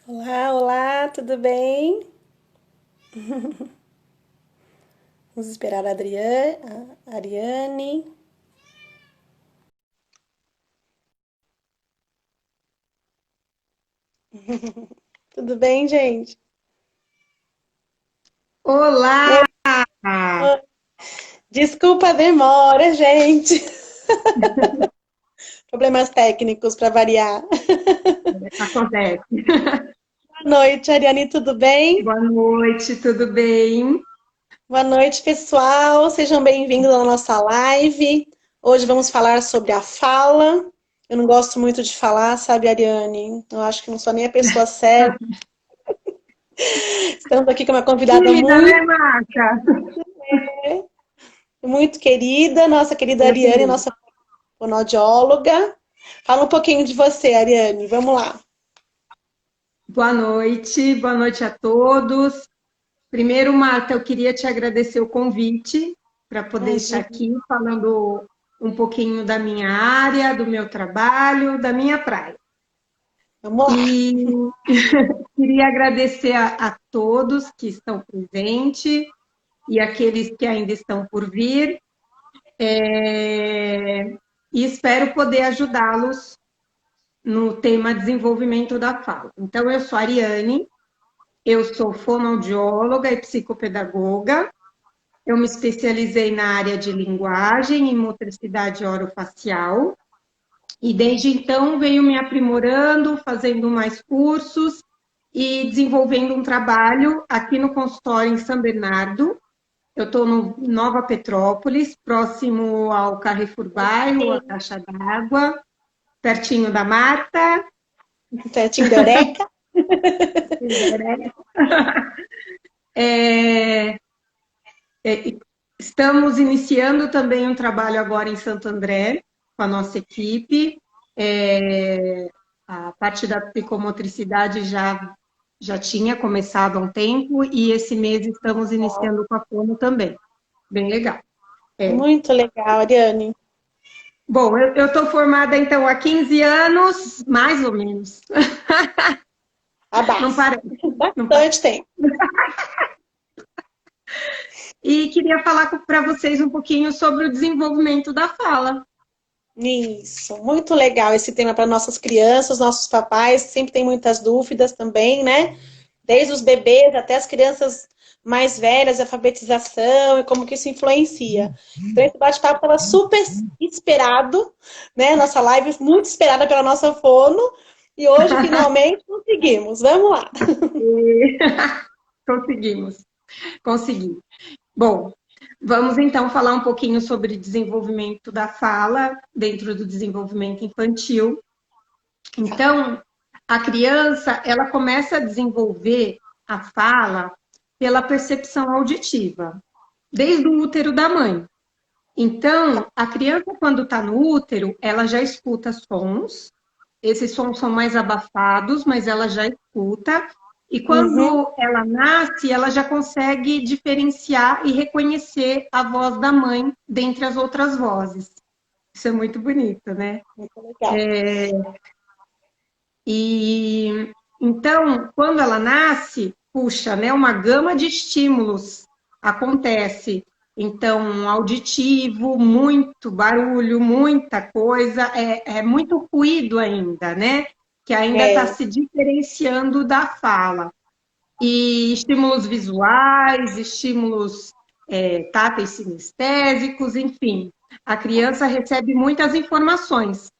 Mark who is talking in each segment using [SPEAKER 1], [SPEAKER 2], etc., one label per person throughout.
[SPEAKER 1] Olá, olá, tudo bem? Vamos esperar a Ariane. Tudo bem, gente?
[SPEAKER 2] Olá!
[SPEAKER 1] Oi, oi. Desculpa a demora, gente. Problemas técnicos para variar.
[SPEAKER 2] Acontece.
[SPEAKER 1] Boa noite, Ariane, tudo bem?
[SPEAKER 2] Boa noite, tudo bem?
[SPEAKER 1] Boa noite, pessoal. Sejam bem-vindos à nossa live. Hoje vamos falar sobre a fala. Eu não gosto muito de falar, sabe, Ariane? Eu acho que não sou nem a pessoa certa. Estamos aqui com uma convidada
[SPEAKER 2] Tímida,
[SPEAKER 1] muito
[SPEAKER 2] né, Marta?
[SPEAKER 1] muito querida, nossa querida
[SPEAKER 2] Minha
[SPEAKER 1] Ariane,
[SPEAKER 2] querida.
[SPEAKER 1] nossa fonoaudióloga. Fala um pouquinho de você, Ariane. Vamos lá.
[SPEAKER 2] Boa noite a todos. Primeiro, Marta, eu queria te agradecer o convite para poder estar
[SPEAKER 1] Imagina.
[SPEAKER 2] aqui falando um pouquinho da minha área, do meu trabalho, da minha praia.
[SPEAKER 1] Vamos lá.
[SPEAKER 2] E queria agradecer a todos que estão presentes e aqueles que ainda estão por vir. E espero poder ajudá-los no tema desenvolvimento da fala. Então, eu sou a Ariane, eu sou fonoaudióloga e psicopedagoga, eu me especializei na área de linguagem e motricidade orofacial, e desde então venho me aprimorando, fazendo mais cursos e desenvolvendo um trabalho aqui no consultório em São Bernardo. Eu estou no Nova Petrópolis, próximo ao Carrefour Bairro, a Caixa d'Água, pertinho da Marta.
[SPEAKER 1] Certinho da Eureka?
[SPEAKER 2] É, é, estamos iniciando também um trabalho agora em Santo André, com a nossa equipe. A parte da psicomotricidade já tinha começado há um tempo, e esse mês estamos iniciando com a fono também. Bem legal. É.
[SPEAKER 1] Muito legal, Ariane.
[SPEAKER 2] Bom, eu estou formada então há 15 anos, mais ou menos.
[SPEAKER 1] A
[SPEAKER 2] Não
[SPEAKER 1] base.
[SPEAKER 2] parece, não parece.
[SPEAKER 1] Bastante tempo.
[SPEAKER 2] E queria falar para vocês um pouquinho sobre o desenvolvimento da fala.
[SPEAKER 1] Isso. Muito legal esse tema para nossas crianças, nossos papais. Sempre tem muitas dúvidas também, né? Desde os bebês até as crianças mais velhas, alfabetização e como que isso influencia. Então, esse bate-papo estava super esperado, né? Nossa live muito esperada pela nossa fono. E hoje, finalmente, conseguimos. Vamos lá.
[SPEAKER 2] E conseguimos, consegui. Bom, vamos então falar um pouquinho sobre desenvolvimento da fala dentro do desenvolvimento infantil. Então, a criança, ela começa a desenvolver a fala pela percepção auditiva, desde o útero da mãe. Então, a criança, quando está no útero, ela já escuta sons. Esses sons são mais abafados, mas ela já escuta. E
[SPEAKER 1] Uhum.
[SPEAKER 2] quando ela nasce, ela já consegue diferenciar e reconhecer a voz da mãe dentre as outras vozes. Isso é muito bonito, né?
[SPEAKER 1] Muito legal.
[SPEAKER 2] E então, quando ela nasce, puxa, né, uma gama de estímulos acontece. Então, um auditivo, muito barulho, muita coisa, é muito ruído ainda, né? Que ainda está
[SPEAKER 1] É,
[SPEAKER 2] se diferenciando da fala. E estímulos visuais, estímulos táteis sinestésicos, enfim. A criança recebe muitas informações,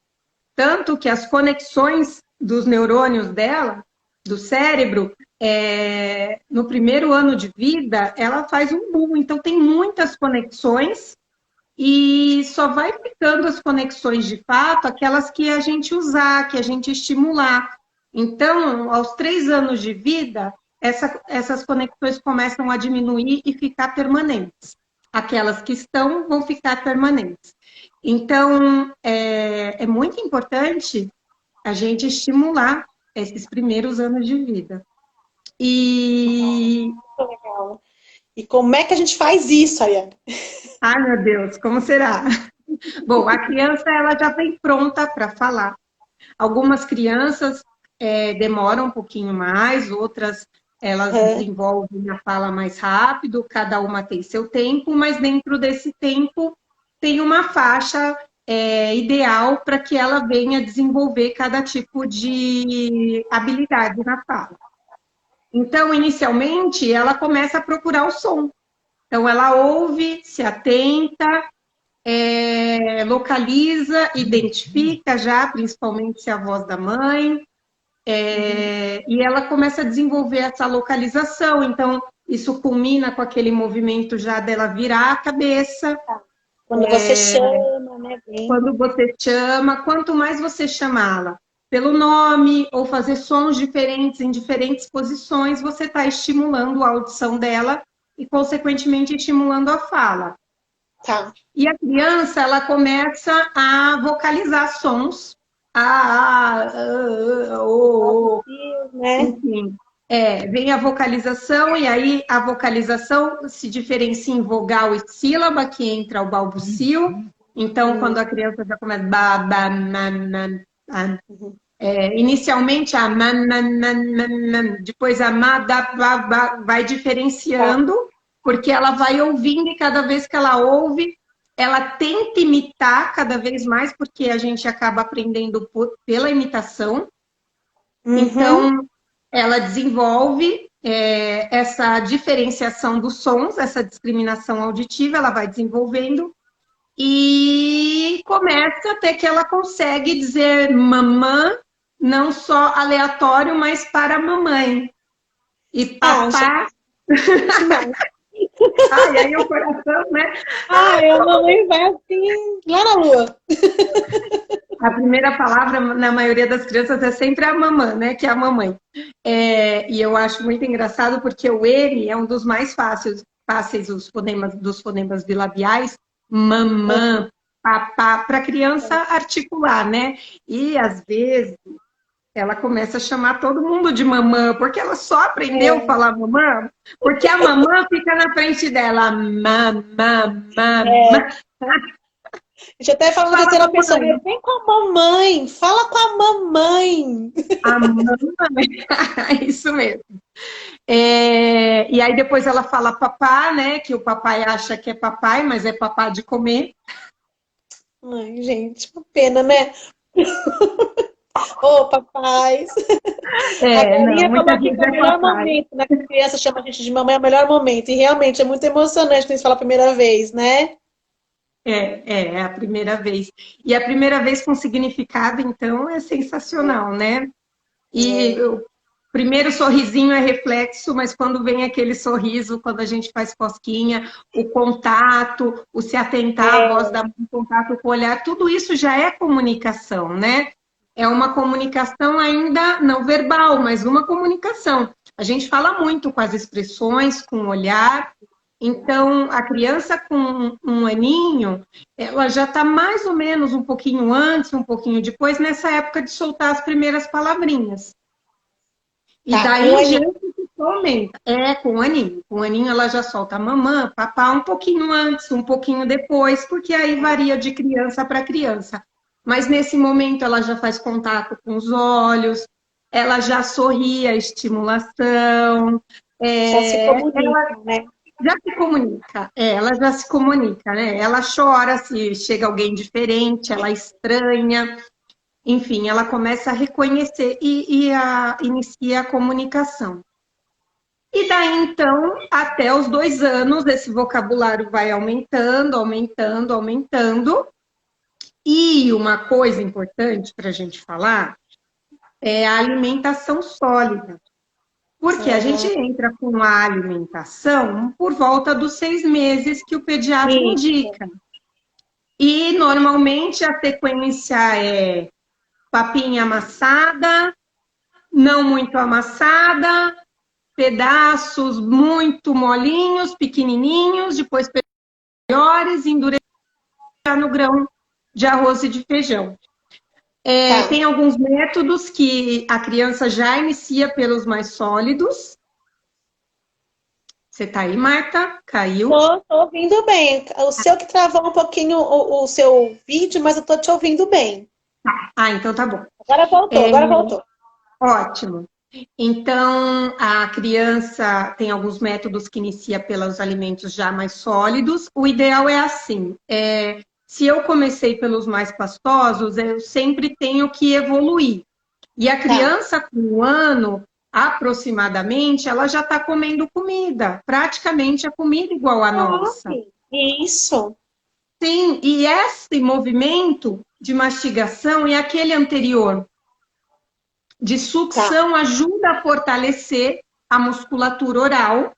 [SPEAKER 2] tanto que as conexões dos neurônios dela, do cérebro, no primeiro ano de vida, ela faz um boom. Então, tem muitas conexões e só vai ficando as conexões de fato aquelas que a gente usar, que a gente estimular. Então, aos 3 anos de vida, essas conexões começam a diminuir e ficar permanentes. Aquelas que estão vão ficar permanentes. Então, é muito importante a gente estimular esses primeiros anos de vida. E,
[SPEAKER 1] muito legal. E como é que a gente faz isso, Ariane?
[SPEAKER 2] ai meu Deus, como será? Bom, a criança ela já vem pronta para falar. Algumas crianças demoram um pouquinho mais, outras elas desenvolvem a fala mais rápido, cada uma tem seu tempo, mas dentro desse tempo tem uma faixa ideal para que ela venha desenvolver cada tipo de habilidade na fala. Então, inicialmente, ela começa a procurar o som. Então, ela ouve, se atenta, localiza, identifica já, principalmente se é a voz da mãe, e ela começa a desenvolver essa localização. Então, isso culmina com aquele movimento já dela virar a cabeça.
[SPEAKER 1] Quando você chama, né?
[SPEAKER 2] Quando você chama, quanto mais você chamá-la pelo nome ou fazer sons diferentes em diferentes posições, você está estimulando a audição dela e, consequentemente, estimulando a fala.
[SPEAKER 1] Tá.
[SPEAKER 2] E a criança, ela começa a vocalizar sons. Enfim. Vem a vocalização, e aí a vocalização se diferencia em vogal e sílaba, que entra o balbucio. Então, quando a criança já começa inicialmente a depois a vai diferenciando, porque ela vai ouvindo, e cada vez que ela ouve, ela tenta imitar cada vez mais, porque a gente acaba aprendendo pela imitação. Então, ela desenvolve essa diferenciação dos sons, essa discriminação auditiva, ela vai desenvolvendo, e começa até que ela consegue dizer mamã, não só aleatório, mas para mamãe. E papá... Ai, aí o coração, né?
[SPEAKER 1] Ai, a mamãe vai assim, lá na lua.
[SPEAKER 2] A primeira palavra, na maioria das crianças, é sempre a mamã, né? Que é a mamãe. E eu acho muito engraçado, porque o M é um dos mais fáceis dos fonemas bilabiais. Mamã, papá, para a criança articular, né? E, às vezes, ela começa a chamar todo mundo de mamã, porque ela só aprendeu a falar mamã, porque a mamã fica na frente dela. Mamã.
[SPEAKER 1] A gente até fala na terceira pessoa, vem com a mamãe, fala com a mamãe.
[SPEAKER 2] A mamãe, isso mesmo. E aí depois ela fala papá, né? Que o papai acha que é papai, mas é papá de comer.
[SPEAKER 1] Ai, gente, uma pena, né? Ô, papais. A Galinha falou que é o melhor momento, né? Que a criança chama a gente de mamãe, é o melhor momento. E realmente é muito emocionante quando a gente fala a primeira vez, né?
[SPEAKER 2] É a primeira vez. E a primeira vez com significado, então, é sensacional, né? E o primeiro sorrisinho é reflexo, mas quando vem aquele sorriso, quando a gente faz cosquinha, o contato, o se atentar à voz da mãe, o contato com o olhar, tudo isso já é comunicação, né? É uma comunicação ainda não verbal, mas uma comunicação. A gente fala muito com as expressões, com o olhar. Então, a criança com um aninho, ela já está mais ou menos um pouquinho antes, um pouquinho depois, nessa época de soltar as primeiras palavrinhas. E daí em diante aumenta. Com o aninho. Com o aninho ela já solta mamã, papá um pouquinho antes, um pouquinho depois, porque aí varia de criança para criança. Mas nesse momento ela já faz contato com os olhos, ela já sorri a estimulação.
[SPEAKER 1] Já se comunica, né?
[SPEAKER 2] Já se comunica, ela já se comunica, né? Ela chora se chega alguém diferente, ela estranha, enfim, ela começa a reconhecer e inicia a comunicação. E daí, então, até os 2 anos, esse vocabulário vai aumentando, aumentando, aumentando. E uma coisa importante para a gente falar é a alimentação sólida. Porque a gente entra com a alimentação por volta dos 6 meses que o pediatra indica. E, normalmente, a sequência é papinha amassada, não muito amassada, pedaços muito molinhos, pequenininhos, depois maiores, endurecer no grão de arroz e de feijão. Tem alguns métodos que a criança já inicia pelos mais sólidos. Você tá aí, Marta? Caiu?
[SPEAKER 1] Tô ouvindo bem. O seu que travou um pouquinho o seu vídeo, mas eu tô te ouvindo bem.
[SPEAKER 2] Então tá bom.
[SPEAKER 1] Agora voltou.
[SPEAKER 2] Ótimo. Então, a criança tem alguns métodos que inicia pelos alimentos já mais sólidos. O ideal é assim: se eu comecei pelos mais pastosos, eu sempre tenho que evoluir. E a
[SPEAKER 1] Tá.
[SPEAKER 2] criança, com 1 ano, aproximadamente, ela já está comendo comida, praticamente a comida igual a nossa.
[SPEAKER 1] Isso.
[SPEAKER 2] Sim, e esse movimento de mastigação e aquele anterior de
[SPEAKER 1] Tá.
[SPEAKER 2] sucção ajuda a fortalecer a musculatura oral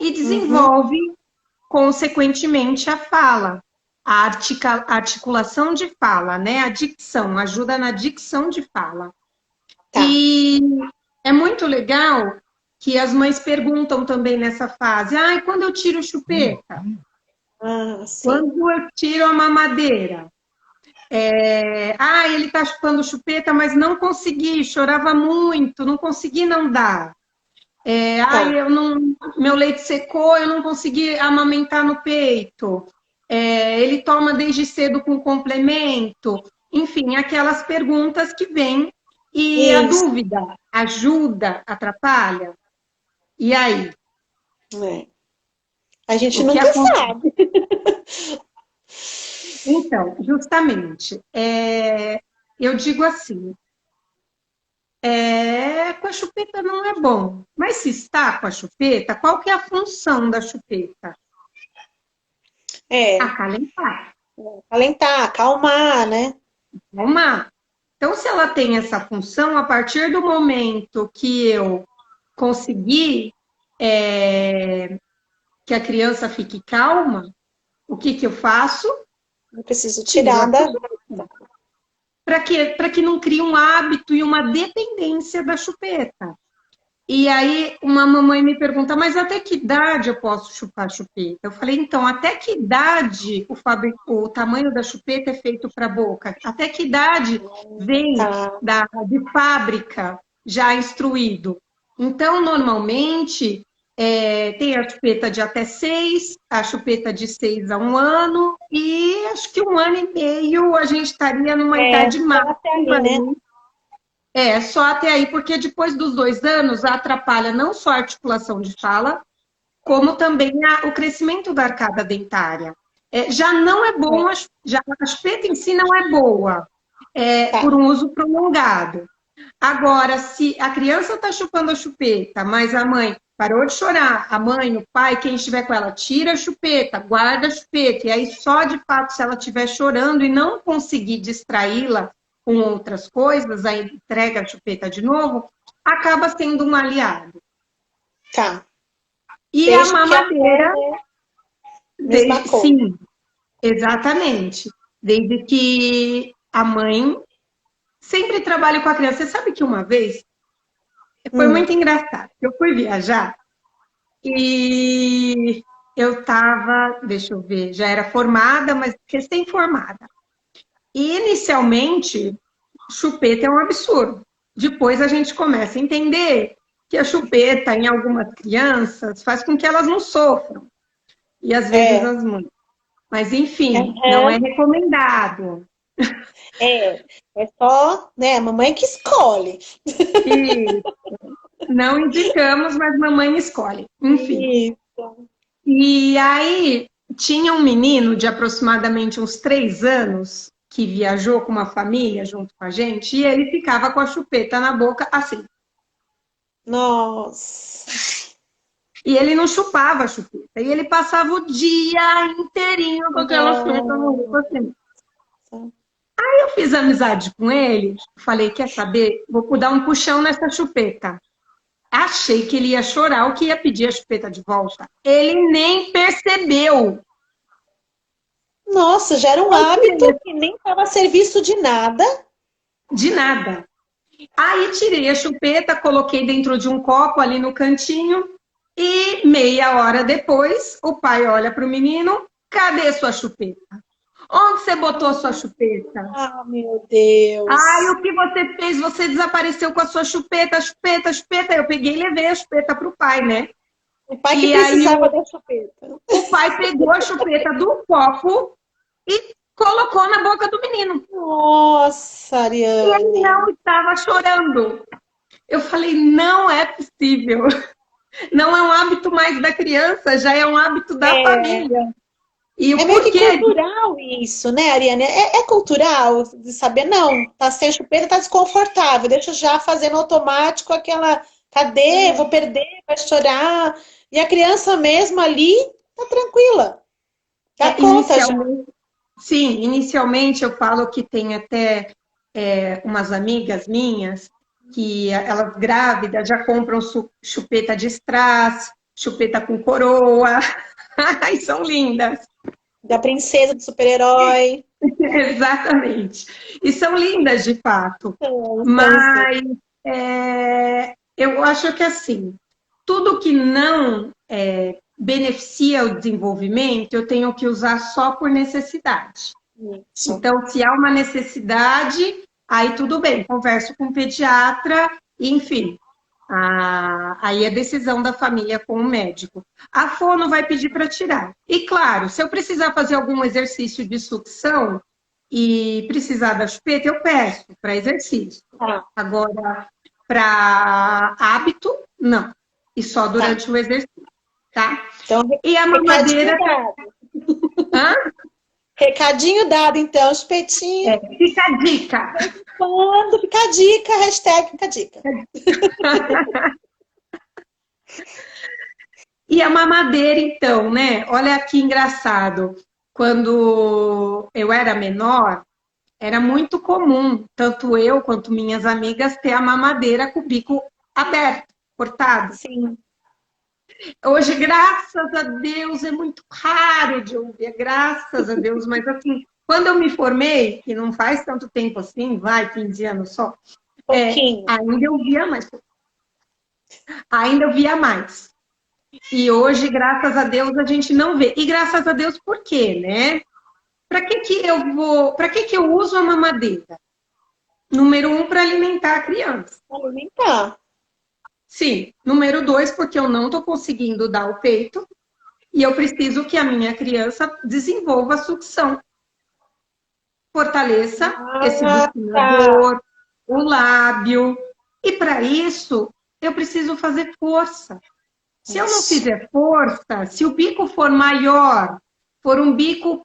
[SPEAKER 2] e
[SPEAKER 1] Uhum.
[SPEAKER 2] desenvolve, consequentemente, a fala, a articulação de fala, né? A dicção, ajuda na dicção de fala.
[SPEAKER 1] Tá.
[SPEAKER 2] E é muito legal que as mães perguntam também nessa fase: ah, quando eu tiro chupeta?
[SPEAKER 1] Ah, sim.
[SPEAKER 2] Quando eu tiro a mamadeira? Ele tá chupando chupeta, mas não consegui, chorava muito, não consegui não dar.
[SPEAKER 1] Tá.
[SPEAKER 2] Meu leite secou, eu não consegui amamentar no peito. Ele toma desde cedo com complemento. Enfim, aquelas perguntas que vêm e a
[SPEAKER 1] Isso.
[SPEAKER 2] dúvida ajuda, atrapalha. E aí?
[SPEAKER 1] É. A gente
[SPEAKER 2] O que
[SPEAKER 1] nunca
[SPEAKER 2] acontece?
[SPEAKER 1] sabe.
[SPEAKER 2] Então, justamente, eu digo assim, com a chupeta não é bom, mas se está com a chupeta, qual que é a função da chupeta?
[SPEAKER 1] É.
[SPEAKER 2] Acalentar,
[SPEAKER 1] Alentar, acalmar, né?
[SPEAKER 2] acalmar. Então, se ela tem essa função, a partir do momento que eu conseguir que a criança fique calma, o que, que eu faço?
[SPEAKER 1] Eu preciso
[SPEAKER 2] Tiro
[SPEAKER 1] tirar
[SPEAKER 2] a
[SPEAKER 1] da.
[SPEAKER 2] chupeta. Para quê? Para que não crie um hábito e uma dependência da chupeta. E aí uma mamãe me pergunta, mas até que idade eu posso chupar chupeta? Eu falei, então, até que idade o tamanho da chupeta é feito para a boca? Até que idade vem
[SPEAKER 1] Tá.
[SPEAKER 2] de fábrica já instruído? Então, normalmente, tem a chupeta de até 6, a chupeta de 6 a 1 ano, e acho que 1 ano e meio a gente estaria numa idade
[SPEAKER 1] Só até
[SPEAKER 2] máxima
[SPEAKER 1] aí, né?
[SPEAKER 2] aí. Só até aí, porque depois dos 2 anos atrapalha não só a articulação de fala, como também o crescimento da arcada dentária. Já não é bom,
[SPEAKER 1] É.
[SPEAKER 2] já a chupeta em si não é boa, por
[SPEAKER 1] Tá.
[SPEAKER 2] um uso prolongado. Agora, se a criança está chupando a chupeta, mas a mãe parou de chorar, a mãe, o pai, quem estiver com ela, tira a chupeta, guarda a chupeta, e aí só de fato, se ela estiver chorando e não conseguir distraí-la com outras coisas, aí entrega a chupeta de novo, acaba sendo um aliado.
[SPEAKER 1] Tá.
[SPEAKER 2] E a
[SPEAKER 1] Desde que a
[SPEAKER 2] mamadeira,
[SPEAKER 1] mesma coisa.
[SPEAKER 2] sim, exatamente. Desde que a mãe sempre trabalhe com a criança. Você sabe que uma vez foi
[SPEAKER 1] Hum.
[SPEAKER 2] muito engraçado. Eu fui viajar e eu estava, deixa eu ver, já era formada, mas recém-formada. E inicialmente, chupeta é um absurdo. Depois a gente começa a entender que a chupeta, em algumas crianças, faz com que elas não sofram. E às vezes
[SPEAKER 1] É.
[SPEAKER 2] as mães. Mas, enfim, não é
[SPEAKER 1] Aham.
[SPEAKER 2] recomendado.
[SPEAKER 1] É. É só, né? A mamãe que escolhe.
[SPEAKER 2] E não indicamos, mas mamãe escolhe. Enfim.
[SPEAKER 1] Isso.
[SPEAKER 2] E aí tinha um menino de aproximadamente uns 3 anos que viajou com uma família junto com a gente e ele ficava com a chupeta na boca assim.
[SPEAKER 1] Nossa.
[SPEAKER 2] E ele não chupava a chupeta. E ele passava o dia inteirinho com aquela chupeta na boca
[SPEAKER 1] Nossa.
[SPEAKER 2] assim. Eu fiz amizade com ele, falei, quer saber? Vou dar um puxão nessa chupeta. Achei que ele ia chorar ou que ia pedir a chupeta de volta. Ele nem percebeu.
[SPEAKER 1] Nossa, já era um hábito que nem estava a serviço de nada.
[SPEAKER 2] De nada. Aí tirei a chupeta, coloquei dentro de um copo ali no cantinho e meia hora depois o pai olha para o menino, cadê sua chupeta? Onde você botou sua chupeta?
[SPEAKER 1] Ah, meu
[SPEAKER 2] Ai,
[SPEAKER 1] Deus.
[SPEAKER 2] o que você fez? Você desapareceu com a sua chupeta, chupeta, chupeta. Eu peguei e levei a chupeta para o pai, né?
[SPEAKER 1] O pai que
[SPEAKER 2] E aí
[SPEAKER 1] precisava da chupeta.
[SPEAKER 2] o pai pegou a chupeta do copo e colocou na boca do menino.
[SPEAKER 1] Nossa,
[SPEAKER 2] E ele
[SPEAKER 1] Ariane.
[SPEAKER 2] não estava chorando. Eu falei, não é possível. Não é um hábito mais da criança, já é um hábito da
[SPEAKER 1] É,
[SPEAKER 2] família. E
[SPEAKER 1] é
[SPEAKER 2] o
[SPEAKER 1] meio que
[SPEAKER 2] porquê?
[SPEAKER 1] cultural isso, né, Ariane? É cultural de saber, não, tá sem chupeta, tá desconfortável, deixa eu já fazer no automático aquela, cadê? Vou perder, vai chorar. E a criança mesmo ali tá tranquila, dá conta já.
[SPEAKER 2] Inicialmente, sim, inicialmente eu falo que tem até umas amigas minhas que elas grávidas já compram chupeta de strass, chupeta com coroa, e são lindas.
[SPEAKER 1] Da princesa do super-herói.
[SPEAKER 2] Exatamente. E são lindas de fato.
[SPEAKER 1] São, sim.
[SPEAKER 2] Mas eu acho que assim, tudo que não beneficia o desenvolvimento, eu tenho que usar só por necessidade.
[SPEAKER 1] Isso.
[SPEAKER 2] Então, se há uma necessidade, aí tudo bem, converso com o pediatra, enfim. Aí é decisão da família com o médico. A fono vai pedir para tirar. E claro, se eu precisar fazer algum exercício de sucção e precisar da chupeta, eu peço para exercício.
[SPEAKER 1] Tá,
[SPEAKER 2] Agora, para hábito, não. E só
[SPEAKER 1] tá.
[SPEAKER 2] durante o exercício, tá?
[SPEAKER 1] Então,
[SPEAKER 2] E a
[SPEAKER 1] recadinho
[SPEAKER 2] mamadeira.
[SPEAKER 1] dado.
[SPEAKER 2] Hã?
[SPEAKER 1] Recadinho dado, então, espetinho.
[SPEAKER 2] Fica a dica.
[SPEAKER 1] Quando fica a dica, hashtag fica a dica.
[SPEAKER 2] E a mamadeira, então, né? Olha que engraçado. Quando eu era menor, era muito comum, tanto eu quanto minhas amigas, ter a mamadeira com o bico aberto, cortado.
[SPEAKER 1] Sim.
[SPEAKER 2] Hoje, graças a Deus, é muito raro de ouvir, graças a Deus, mas assim, quando eu me formei, que não faz tanto tempo assim, vai, 15 anos só,
[SPEAKER 1] Pouquinho.
[SPEAKER 2] ainda eu via mais. Ainda eu via mais. E hoje, graças a Deus, a gente não vê. E graças a Deus, por quê, né? Para que eu uso a mamadeira? Número 1, para alimentar a criança.
[SPEAKER 1] Alimentar.
[SPEAKER 2] Sim. Número 2, porque eu não estou conseguindo dar o peito e eu preciso que a minha criança desenvolva a sucção. Fortaleça esse
[SPEAKER 1] Ah, tá.
[SPEAKER 2] bucinador, o lábio. E para isso, eu preciso fazer força. Se eu não
[SPEAKER 1] Isso.
[SPEAKER 2] fizer força, se o bico for maior, for um bico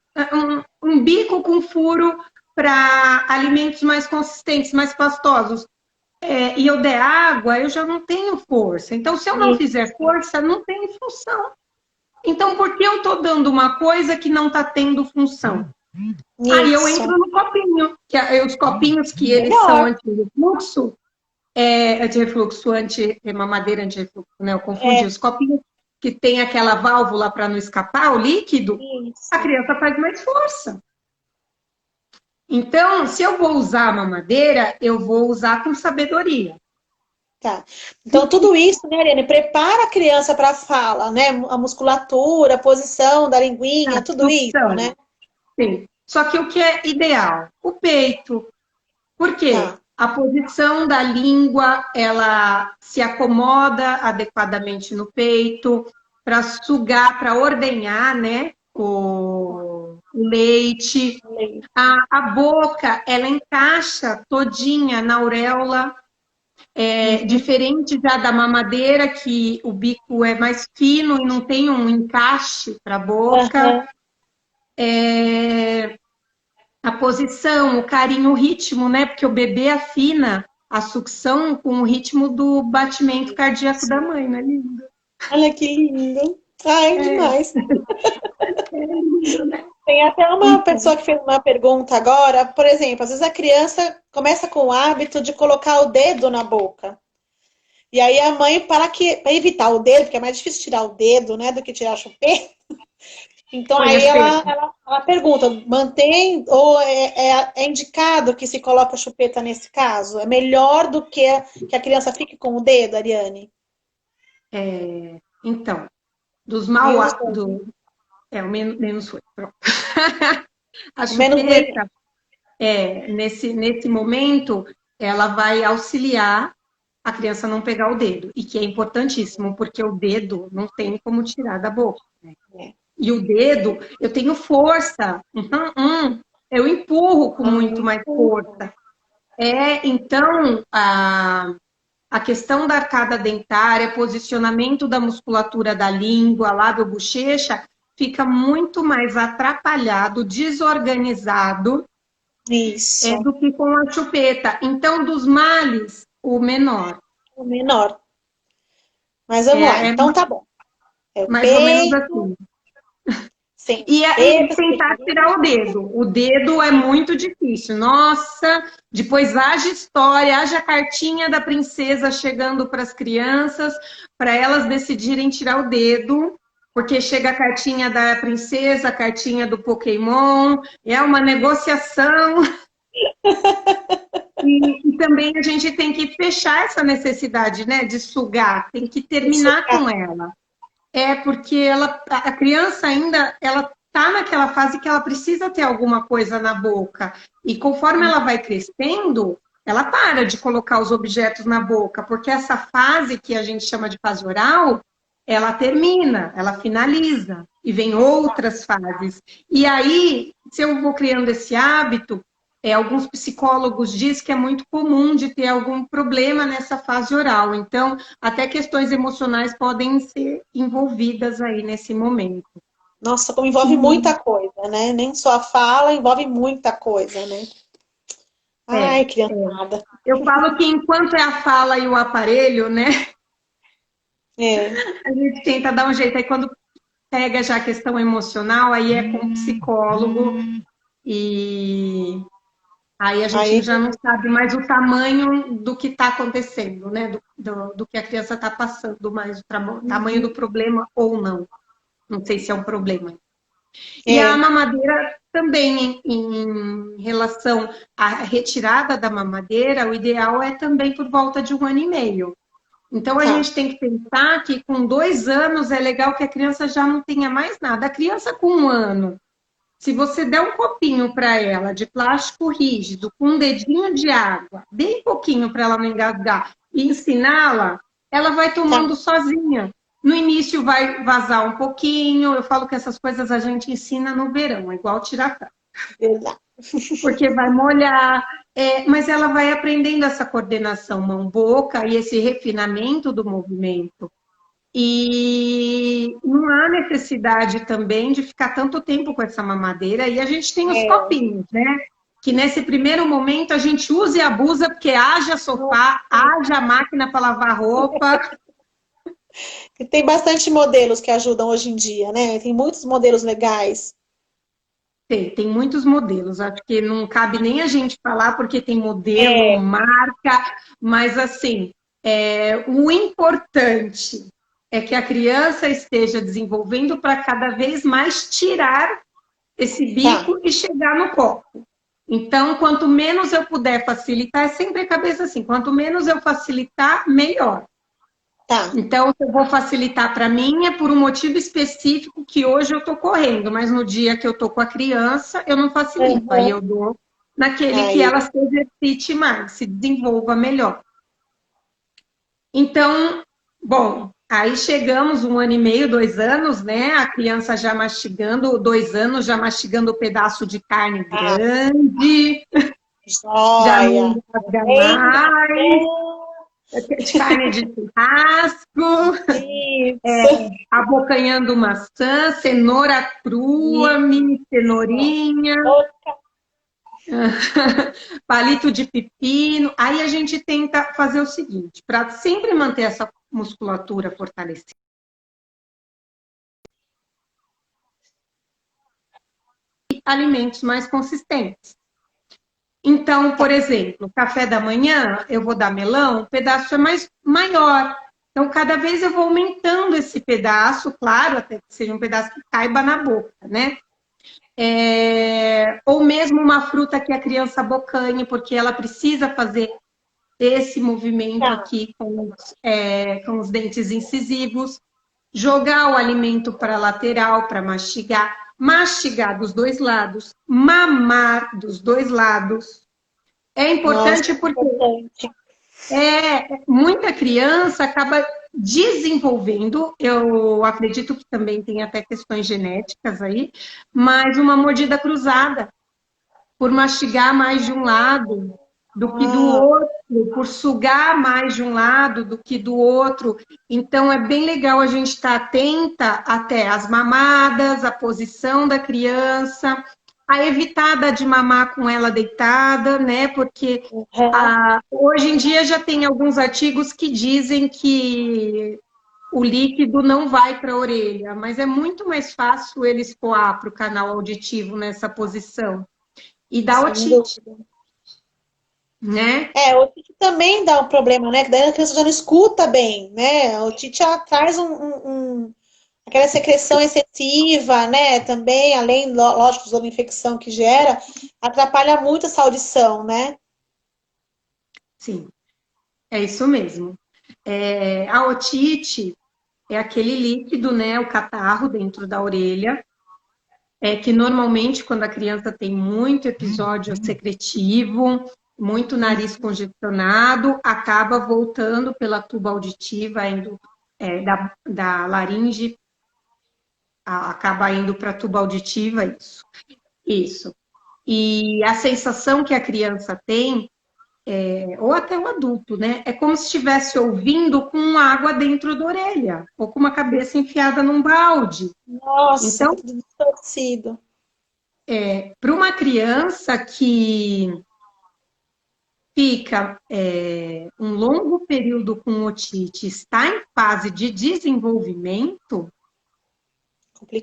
[SPEAKER 2] com furo para alimentos mais consistentes, mais pastosos, e eu der água, eu já não tenho força. Então, se eu não fizer força, não tem função. Então, por que eu estou dando uma coisa que não está tendo função? Aí eu
[SPEAKER 1] Isso.
[SPEAKER 2] entro no copinho, que os copinhos que eles são
[SPEAKER 1] Melhor.
[SPEAKER 2] anti-refluxo, mamadeira anti-refluxo, né? Eu confundi.
[SPEAKER 1] É,
[SPEAKER 2] Os copinhos que tem aquela válvula para não escapar o líquido, a
[SPEAKER 1] isso.
[SPEAKER 2] criança faz mais força. Então, se eu vou usar a mamadeira, eu vou usar com sabedoria.
[SPEAKER 1] Tá. Então, tudo isso, né, Ariane, prepara a criança para a fala, né? A musculatura, a posição da linguinha, tudo isso,
[SPEAKER 2] Sucção,
[SPEAKER 1] né?
[SPEAKER 2] sim. Só que o que é ideal? O peito. Por quê?
[SPEAKER 1] Tá.
[SPEAKER 2] A posição da língua, ela se acomoda adequadamente no peito para sugar, para ordenhar, né, o leite. A boca, ela encaixa todinha na auréola,
[SPEAKER 1] Uhum.
[SPEAKER 2] diferente já da mamadeira, que o bico é mais fino e não tem um encaixe para a boca.
[SPEAKER 1] Aham.
[SPEAKER 2] A posição, o carinho, o ritmo, né? Porque o bebê afina a sucção com o ritmo do batimento cardíaco da mãe, não é lindo?
[SPEAKER 1] Olha que lindo. Ai,
[SPEAKER 2] É,
[SPEAKER 1] demais.
[SPEAKER 2] é lindo, né?
[SPEAKER 1] Tem até uma
[SPEAKER 2] Então,
[SPEAKER 1] pessoa que fez uma pergunta agora, por exemplo, às vezes a criança começa com o hábito de colocar o dedo na boca. E aí a mãe, para evitar o dedo, porque é mais difícil tirar o dedo, né, do que tirar a chupeta. Então
[SPEAKER 2] põe a
[SPEAKER 1] aí
[SPEAKER 2] chupeta.
[SPEAKER 1] ela pergunta, mantém ou é indicado que se coloque a chupeta nesse caso? É melhor do que a criança fique com o dedo, Ariane?
[SPEAKER 2] Então, dos mal...
[SPEAKER 1] Menos ruim.
[SPEAKER 2] o menos foi. Pronto. A
[SPEAKER 1] O menos ruim.
[SPEAKER 2] chupeta, nesse momento, ela vai auxiliar a criança a não pegar o dedo. E que é importantíssimo, porque o dedo não tem como tirar da boca. Né?
[SPEAKER 1] É.
[SPEAKER 2] E o dedo, eu tenho força. Eu empurro com muito mais força. Então, a a questão da arcada dentária, posicionamento da musculatura da língua, lábio, bochecha, fica muito mais atrapalhado, desorganizado,
[SPEAKER 1] Isso.
[SPEAKER 2] do que com a chupeta. Então, dos males, o menor.
[SPEAKER 1] O menor. Mas vamos lá, então tá bom. É o
[SPEAKER 2] mais ou menos
[SPEAKER 1] peito.
[SPEAKER 2] assim.
[SPEAKER 1] Sim.
[SPEAKER 2] E tentar tirar o dedo. O dedo é muito difícil. Nossa, depois haja história, haja cartinha da princesa chegando para as crianças, para elas decidirem tirar o dedo, porque chega a cartinha da princesa, a cartinha do Pokémon, é uma negociação. E também a gente tem que fechar essa necessidade, né, de sugar, tem que terminar com ela. Porque a criança ainda, ela está naquela fase que ela precisa ter alguma coisa na boca. E conforme ela vai crescendo, ela para de colocar os objetos na boca, porque essa fase que a gente chama de fase oral, ela termina, ela finaliza, e vem outras fases. E aí, se eu vou criando esse hábito, alguns psicólogos dizem que é muito comum de ter algum problema nessa fase oral. Então, até questões emocionais podem ser envolvidas aí nesse momento.
[SPEAKER 1] Nossa, como envolve muita coisa, né? Nem só a fala, envolve muita coisa, né? Ai, criançada.
[SPEAKER 2] Eu falo que enquanto é a fala e o aparelho, né? A gente tenta dar um jeito. Aí quando pega já a questão emocional, aí é com o psicólogo e aí a gente já não sabe mais o tamanho do que está acontecendo, né? Do que a criança está passando, mais o tamanho do problema ou não. Não sei se é um problema. E a mamadeira também, em relação à retirada da mamadeira, o ideal é também por volta de 1 ano e meio. Então, a gente tem que pensar que com 2 anos é legal que a criança já não tenha mais nada. A criança com 1 ano, se você der um copinho para ela de plástico rígido, com um dedinho de água, bem pouquinho para ela não engasgar, e ensiná-la, ela vai tomando sozinha. No início vai vazar um pouquinho, eu falo que essas coisas a gente ensina no verão, é igual tirar carro. Porque vai molhar, mas ela vai aprendendo essa coordenação mão-boca e esse refinamento do movimento. E não há necessidade também de ficar tanto tempo com essa mamadeira. E a gente tem os copinhos, né? Que nesse primeiro momento a gente usa e abusa, porque haja sofá, haja máquina para lavar roupa.
[SPEAKER 1] E tem bastante modelos que ajudam hoje em dia, né? Tem muitos modelos legais.
[SPEAKER 2] Tem muitos modelos. Acho que não cabe nem a gente falar, porque tem modelo, marca, mas assim, o importante é que a criança esteja desenvolvendo para cada vez mais tirar esse bico e chegar no copo. Então, quanto menos eu puder facilitar, é sempre a cabeça assim, quanto menos eu facilitar, melhor. Então, se eu vou facilitar para mim, é por um motivo específico que hoje eu estou correndo, mas no dia que eu estou com a criança, eu não facilito. Aí eu dou naquele que ela se exercite mais, se desenvolva melhor. Então, bom, aí chegamos 1 ano e meio, 2 anos, né? A criança já mastigando, 2 anos já mastigando o pedaço de carne grande. Já não engasga mais. De carne de churrasco, abocanhando maçã, cenoura crua, mini cenourinha, palito de pepino. Aí a gente tenta fazer o seguinte, para sempre manter essa musculatura fortalecida. E alimentos mais consistentes. Então, por exemplo, café da manhã, eu vou dar melão, o pedaço é maior. Então, cada vez eu vou aumentando esse pedaço, claro, até que seja um pedaço que caiba na boca, né? Ou mesmo uma fruta que a criança abocanhe, porque ela precisa fazer esse movimento aqui com os dentes incisivos. Jogar o alimento para a lateral, para mastigar. Mastigar dos 2 lados, mamar dos 2 lados. É importante porque muita criança acaba desenvolvendo, eu acredito que também tem até questões genéticas aí, mas uma mordida cruzada, por mastigar mais de um lado. do que do outro, por sugar mais de um lado do que do outro. Então, é bem legal a gente estar atenta até às mamadas, a posição da criança, a evitada de mamar com ela deitada, né? Porque hoje em dia já tem alguns artigos que dizem que o líquido não vai para a orelha, mas é muito mais fácil ele escoar para o canal auditivo nessa posição. E dá
[SPEAKER 1] Sem
[SPEAKER 2] otite,
[SPEAKER 1] dúvida.
[SPEAKER 2] né?
[SPEAKER 1] O otite também dá um problema, né? Que daí a criança já não escuta bem, né? O otite ela traz aquela secreção excessiva, né? Também, além, lógico, da infecção que gera, atrapalha muito essa audição, né?
[SPEAKER 2] Sim, é isso mesmo. A otite é aquele líquido, né? O catarro dentro da orelha, que normalmente quando a criança tem muito episódio secretivo, muito nariz congestionado, acaba voltando pela tuba auditiva, indo da laringe, acaba indo para a tuba auditiva, isso. Isso. E a sensação que a criança tem, ou até o adulto, né? É como se estivesse ouvindo com água dentro da orelha, ou com uma cabeça enfiada num balde.
[SPEAKER 1] Nossa,
[SPEAKER 2] Então,
[SPEAKER 1] tá tudo distorcido.
[SPEAKER 2] para uma criança que fica um longo período com otite, está em fase de desenvolvimento,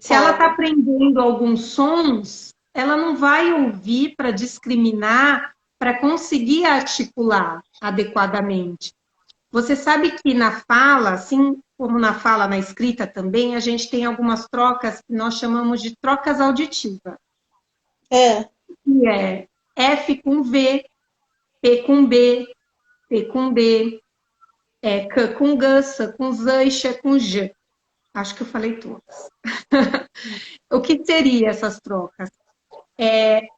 [SPEAKER 2] se ela está
[SPEAKER 1] Complicado.
[SPEAKER 2] aprendendo alguns sons, ela não vai ouvir para discriminar, para conseguir articular adequadamente. Você sabe que na fala, assim como na fala, na escrita também, a gente tem algumas trocas que nós chamamos de trocas auditivas. Que é F com V, P com B, P com D, K com G, S com Z e X com G. Acho que eu falei todas. O que seriam essas trocas?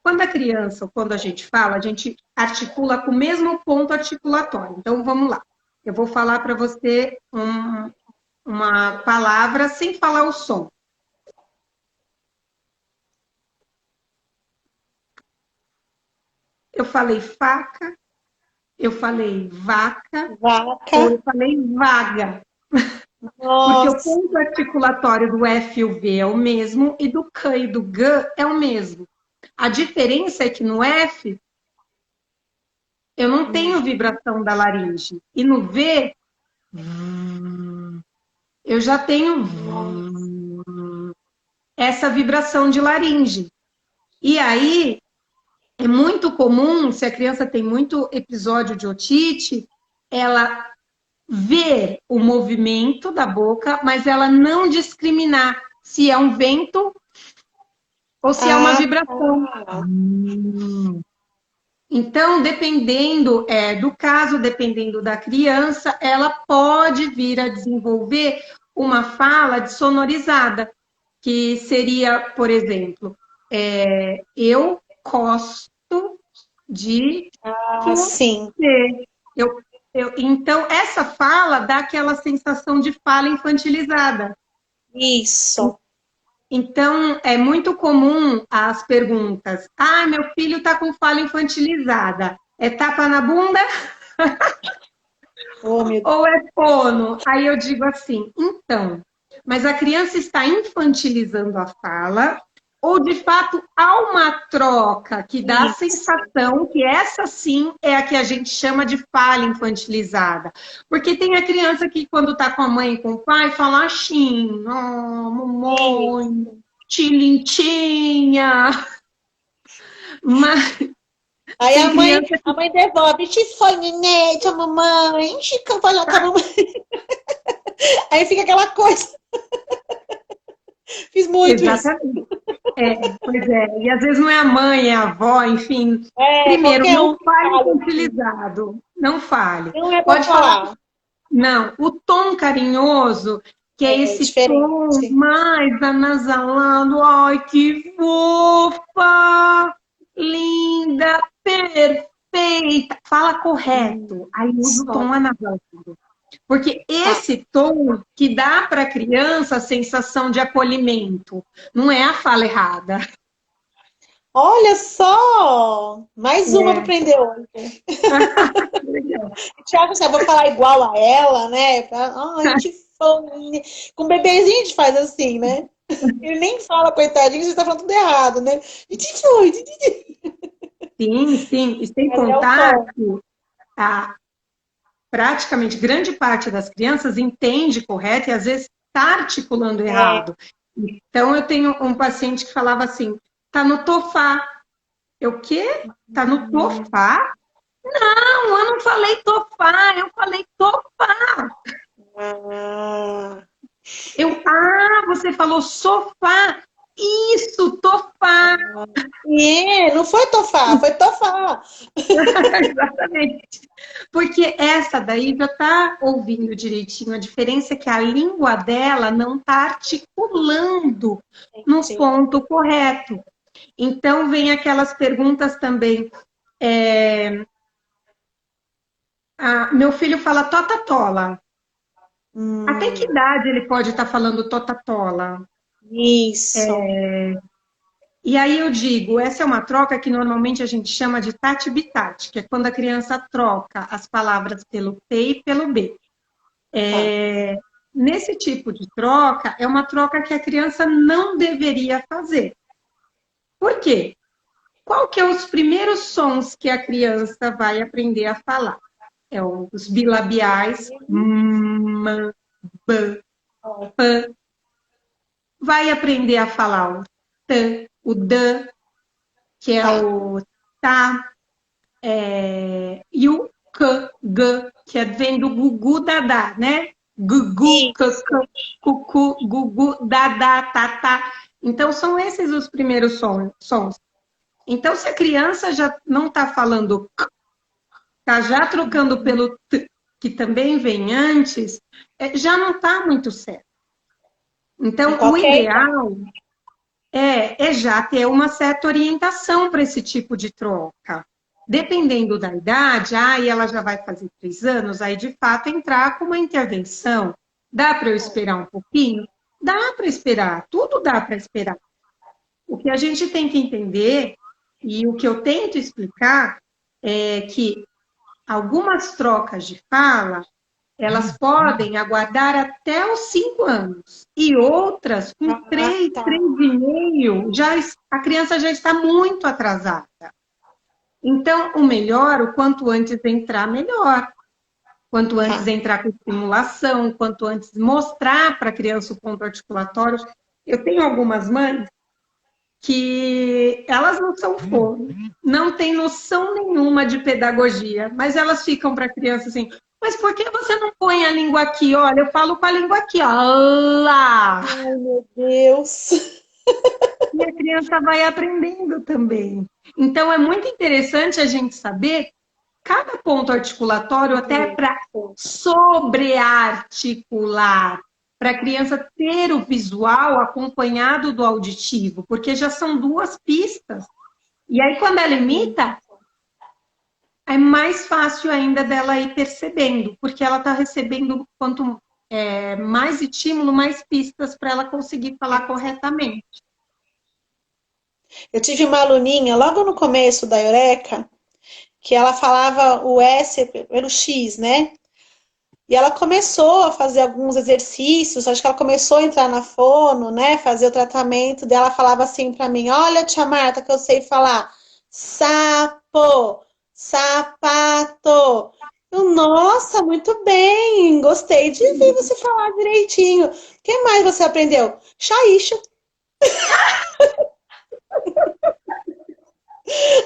[SPEAKER 2] Quando a criança, ou quando a gente fala, a gente articula com o mesmo ponto articulatório. Então, vamos lá. Eu vou falar para você uma palavra sem falar o som. Eu falei faca, eu falei vaca, ou
[SPEAKER 1] Vaca.
[SPEAKER 2] eu falei vaga. Porque o
[SPEAKER 1] Nossa.
[SPEAKER 2] ponto articulatório do F e o V é o mesmo, e do K e do G é o mesmo. A diferença é que no F, eu não tenho vibração da laringe. E no V, eu já tenho essa vibração de laringe. E aí, é muito comum, se a criança tem muito episódio de otite, ela ver o movimento da boca, mas ela não discriminar se é um vento ou se é uma vibração.
[SPEAKER 1] Tá.
[SPEAKER 2] Então, dependendo do caso, dependendo da criança, ela pode vir a desenvolver uma fala dessonorizada, que seria, por exemplo, eu gosto de
[SPEAKER 1] Sim.
[SPEAKER 2] você. Então, essa fala dá aquela sensação de fala infantilizada.
[SPEAKER 1] Isso.
[SPEAKER 2] Então, é muito comum as perguntas. Ah, meu filho está com fala infantilizada. É tapa na bunda
[SPEAKER 1] Oh, meu Deus.
[SPEAKER 2] ou é fono? Aí eu digo assim, então, mas a criança está infantilizando a fala ou, de fato, há uma troca que dá a
[SPEAKER 1] Isso.
[SPEAKER 2] sensação que essa sim é a que a gente chama de fala infantilizada. Porque tem a criança que, quando está com a mãe e com o pai, fala assim, oh, mamãe, tilintinha. Mas
[SPEAKER 1] Aí
[SPEAKER 2] tem
[SPEAKER 1] a mãe,
[SPEAKER 2] criança
[SPEAKER 1] a
[SPEAKER 2] que...
[SPEAKER 1] mãe devolve, te foi, nenete, a mamãe, chica, vai lá com a mamãe. Aí fica aquela coisa. Fiz muito isso.
[SPEAKER 2] Exatamente. Pois é, e às vezes não é a mãe, é a avó, enfim. Primeiro,
[SPEAKER 1] Qualquer
[SPEAKER 2] não
[SPEAKER 1] um que
[SPEAKER 2] fale
[SPEAKER 1] fala assim.
[SPEAKER 2] infantilizado. Não fale.
[SPEAKER 1] Não é pra
[SPEAKER 2] Pode falar.
[SPEAKER 1] falar.
[SPEAKER 2] Não, o tom carinhoso, que é
[SPEAKER 1] É
[SPEAKER 2] esse tom
[SPEAKER 1] diferente.
[SPEAKER 2] mais anasalado. Ai, que fofa! Linda, perfeita. Fala correto. Aí usa o
[SPEAKER 1] Só.
[SPEAKER 2] tom anasalado. Porque
[SPEAKER 1] Tá.
[SPEAKER 2] esse tom que dá para a criança a sensação de acolhimento, não é a fala errada.
[SPEAKER 1] Olha só! Mais uma para
[SPEAKER 2] É.
[SPEAKER 1] aprender hoje.
[SPEAKER 2] Legal.
[SPEAKER 1] Tiago, eu vou falar igual a ela, né? A gente com bebezinho a gente faz assim, né? Ele nem fala, coitadinho, você tá falando tudo errado, né? A gente foi.
[SPEAKER 2] Sim, sim. E sem
[SPEAKER 1] Mas é o
[SPEAKER 2] contar
[SPEAKER 1] tom.
[SPEAKER 2] que a, praticamente grande parte das crianças entende correto e às vezes está articulando
[SPEAKER 1] É.
[SPEAKER 2] errado. Então, eu tenho um paciente que falava assim, tá no tofá. Eu, o quê? Tá no tofá? Não, eu não falei tofá, eu falei tofá.
[SPEAKER 1] Ah,
[SPEAKER 2] Você falou sofá. Isso, tofá.
[SPEAKER 1] não foi tofá, foi tofá.
[SPEAKER 2] Exatamente. Porque essa daí já está ouvindo direitinho. A diferença é que a língua dela não está articulando no
[SPEAKER 1] Entendi.
[SPEAKER 2] ponto correto. Então, vem aquelas perguntas também. Meu filho fala totatola. Até que
[SPEAKER 1] Hum,
[SPEAKER 2] idade ele pode estar falando totatola?
[SPEAKER 1] isso.
[SPEAKER 2] E aí eu digo, essa é uma troca que normalmente a gente chama de tati-bitate, que é quando a criança troca as palavras pelo T e pelo B.
[SPEAKER 1] Tá.
[SPEAKER 2] Nesse tipo de troca, é uma troca que a criança não deveria fazer. Por quê? Qual que é os primeiros sons que a criança vai aprender a falar? É os bilabiais, b, p. Vai aprender a falar o t, o d, que é
[SPEAKER 1] Tá.
[SPEAKER 2] o tá, e o k, g, que vem do gugu dadá, né? Gugu,
[SPEAKER 1] Isso.
[SPEAKER 2] cucu, gugu, dadá, tatá. Então, são esses os primeiros sons. Então, se a criança já não está falando k, está já trocando pelo t, que também vem antes, já não está muito certo.
[SPEAKER 1] Em
[SPEAKER 2] Então, o
[SPEAKER 1] qualquer idade.
[SPEAKER 2] ideal é já ter uma certa orientação para esse tipo de troca. Dependendo da idade, aí ela já vai fazer 3 anos, aí de fato entrar com uma intervenção. Dá para eu esperar um pouquinho? Dá para esperar, tudo dá para esperar. O que a gente tem que entender, e o que eu tento explicar, é que algumas trocas de fala elas podem aguardar até os 5 anos. E outras, com
[SPEAKER 1] Ah, tá.
[SPEAKER 2] 3,5, a criança já está muito atrasada. Então, o melhor, o quanto antes entrar, melhor. Quanto antes
[SPEAKER 1] Tá.
[SPEAKER 2] entrar com estimulação, quanto antes mostrar para a criança o ponto articulatório. Eu tenho algumas mães que elas não são fome, não têm noção nenhuma de pedagogia, mas elas ficam para a criança assim, mas por que você não põe a língua aqui? Olha, eu falo com a língua aqui, ó, lá.
[SPEAKER 1] Ai, meu Deus.
[SPEAKER 2] E a criança vai aprendendo também. Então, é muito interessante a gente saber cada ponto articulatório até para
[SPEAKER 1] Isso.
[SPEAKER 2] sobrearticular, para a criança ter o visual acompanhado do auditivo, porque já são duas pistas. E aí, quando ela imita, é mais fácil ainda dela ir percebendo, porque ela está recebendo quanto mais estímulo, mais pistas para ela conseguir falar corretamente.
[SPEAKER 1] Eu tive uma aluninha logo no começo da Eureka, que ela falava o S pelo X, né? E ela começou a fazer alguns exercícios, acho que ela começou a entrar na fono, né? Fazer o tratamento dela, falava assim para mim: Olha, tia Marta, que eu sei falar sapo, sapato. Eu, nossa, muito bem, gostei de ver você falar direitinho. O que mais você aprendeu? Xaixo.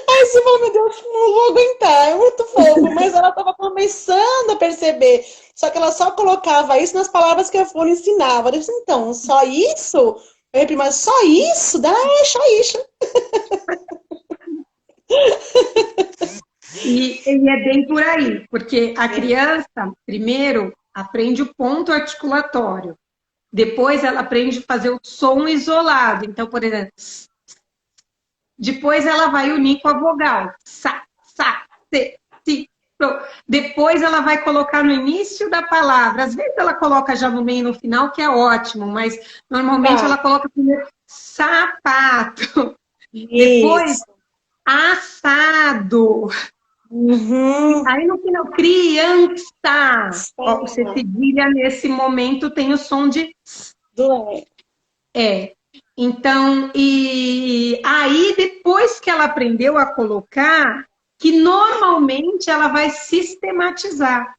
[SPEAKER 1] Aí você falou, meu Deus, não vou aguentar, é muito fofo, mas ela estava começando a perceber. Só que ela só colocava isso nas palavras que a Folha ensinava. Eu disse, então, só isso? Eu falei, mas só isso? Dá, é só isso.
[SPEAKER 2] E é bem por aí, porque a criança, primeiro, aprende o ponto articulatório, depois ela aprende a fazer o som isolado. Então, por exemplo, depois ela vai unir com a vogal. Sa, se, si, so. Depois ela vai colocar no início da palavra. Às vezes ela coloca já no meio e no final, que é ótimo, mas normalmente
[SPEAKER 1] Tá.
[SPEAKER 2] ela coloca primeiro sapato. Depois,
[SPEAKER 1] Isso.
[SPEAKER 2] assado.
[SPEAKER 1] Uhum.
[SPEAKER 2] Aí no final, criança. Ó, o
[SPEAKER 1] Tá.
[SPEAKER 2] cedilha nesse momento tem o som de
[SPEAKER 1] Do
[SPEAKER 2] é. Então, e aí depois que ela aprendeu a colocar, que normalmente ela vai sistematizar,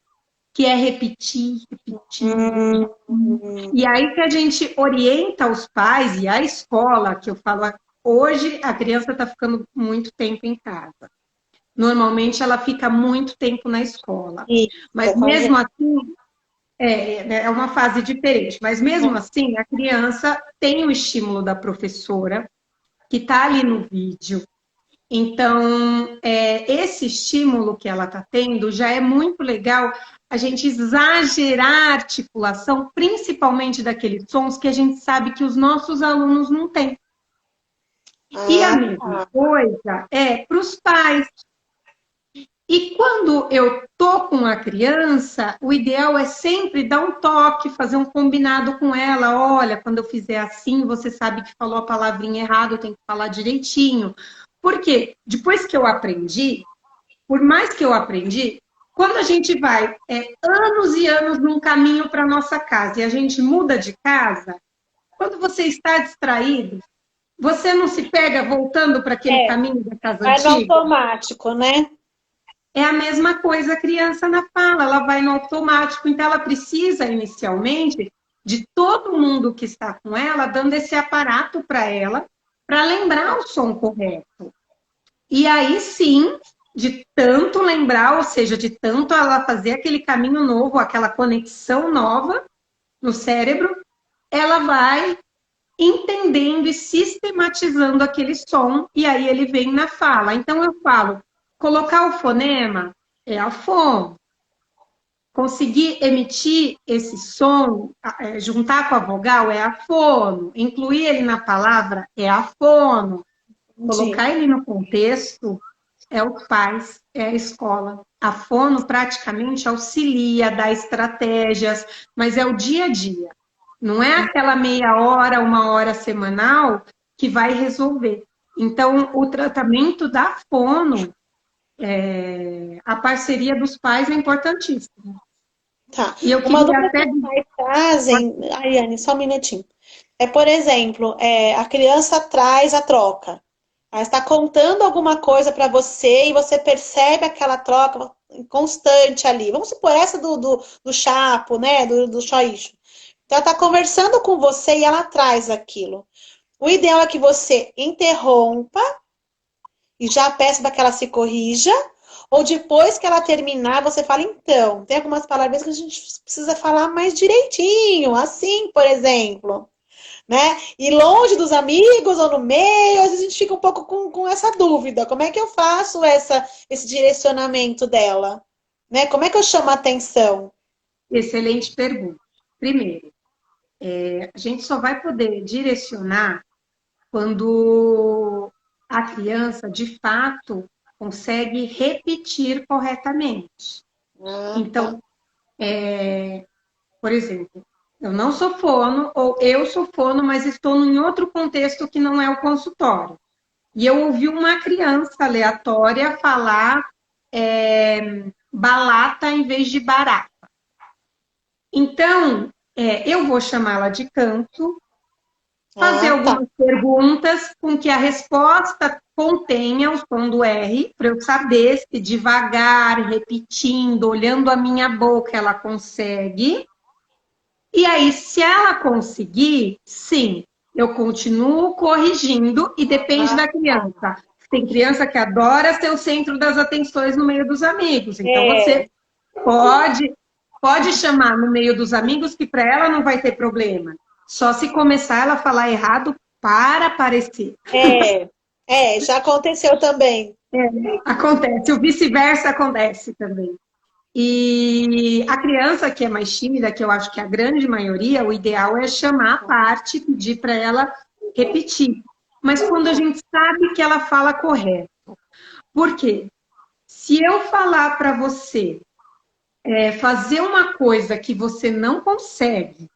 [SPEAKER 2] que é repetir, repetir, repetir.
[SPEAKER 1] Hum.
[SPEAKER 2] E aí que a gente orienta os pais e a escola, que eu falo, hoje a criança está ficando muito tempo em casa. Normalmente ela fica muito tempo na escola.
[SPEAKER 1] Isso,
[SPEAKER 2] Mas mesmo assim, é uma fase diferente. Mas mesmo assim, a criança tem o estímulo da professora, que está ali no vídeo. Então, esse estímulo que ela está tendo já é muito legal a gente exagerar a articulação, principalmente daqueles sons que a gente sabe que os nossos alunos não têm. E a
[SPEAKER 1] Ah,
[SPEAKER 2] mesma
[SPEAKER 1] tá.
[SPEAKER 2] coisa é para os pais. E quando eu tô com a criança, o ideal é sempre dar um toque, fazer um combinado com ela. Olha, quando eu fizer assim, você sabe que falou a palavrinha errada, eu tenho que falar direitinho. Porque depois que eu aprendi, por mais que eu aprendi, quando a gente vai anos e anos num caminho para nossa casa e a gente muda de casa, quando você está distraído, você não se pega voltando para aquele
[SPEAKER 1] É,
[SPEAKER 2] caminho da casa
[SPEAKER 1] vai no
[SPEAKER 2] antiga?
[SPEAKER 1] automático, né?
[SPEAKER 2] É a mesma coisa a criança na fala, ela vai no automático, então ela precisa inicialmente de todo mundo que está com ela dando esse aparato para ela, para lembrar o som correto. E aí sim, de tanto lembrar, ou seja, de tanto ela fazer aquele caminho novo, aquela conexão nova no cérebro, ela vai entendendo e sistematizando aquele som, e aí ele vem na fala. Então eu falo, colocar o fonema é a fono. Conseguir emitir esse som, juntar com a vogal é a fono. Incluir ele na palavra é a fono.
[SPEAKER 1] Entendi.
[SPEAKER 2] Colocar ele no contexto é os pais, é a escola. A fono praticamente auxilia, dá estratégias, mas é o dia a dia. Não é aquela meia hora, uma hora semanal que vai resolver. Então, o tratamento da fono, a parceria dos pais é importantíssima.
[SPEAKER 1] Tá.
[SPEAKER 2] E eu
[SPEAKER 1] Uma
[SPEAKER 2] queria
[SPEAKER 1] dúvida que
[SPEAKER 2] até.
[SPEAKER 1] os pais fazem, Ariane, só um minutinho. É, por exemplo, a criança traz a troca. Ela está contando alguma coisa para você e você percebe aquela troca constante ali. Vamos supor essa do chapo, né? Do xoixo. Então, ela está conversando com você e ela traz aquilo. O ideal é que você interrompa e já peça para que ela se corrija, ou depois que ela terminar, você fala, então, tem algumas palavras que a gente precisa falar mais direitinho, assim, por exemplo, né? E longe dos amigos ou no meio, às vezes a gente fica um pouco com essa dúvida, como é que eu faço esse direcionamento dela? Né? Como é que eu chamo a atenção?
[SPEAKER 2] Excelente pergunta. Primeiro, a gente só vai poder direcionar quando a criança, de fato, consegue repetir corretamente.
[SPEAKER 1] Ah, tá.
[SPEAKER 2] Então, por exemplo, eu não sou fono, ou eu sou fono, mas estou em outro contexto que não é o consultório. E eu ouvi uma criança aleatória falar balata em vez de barata. Então, eu vou chamá-la de canto, fazer
[SPEAKER 1] Ah, tá.
[SPEAKER 2] algumas perguntas com que a resposta contenha o som do R, para eu saber se devagar, repetindo, olhando a minha boca, ela consegue. E aí, se ela conseguir, sim, eu continuo corrigindo e depende
[SPEAKER 1] Ah,
[SPEAKER 2] da criança. Tem criança que adora ser o centro das atenções no meio dos amigos. Então, você
[SPEAKER 1] é.
[SPEAKER 2] pode chamar no meio dos amigos que para ela não vai ter problema. Só se começar ela a falar errado para aparecer.
[SPEAKER 1] Já aconteceu também.
[SPEAKER 2] Acontece, o vice-versa acontece também. E a criança que é mais tímida, que eu acho que a grande maioria, o ideal é chamar a parte, pedir para ela repetir. Mas quando a gente sabe que ela fala correto. Por quê? Se eu falar para você fazer uma coisa que você não consegue,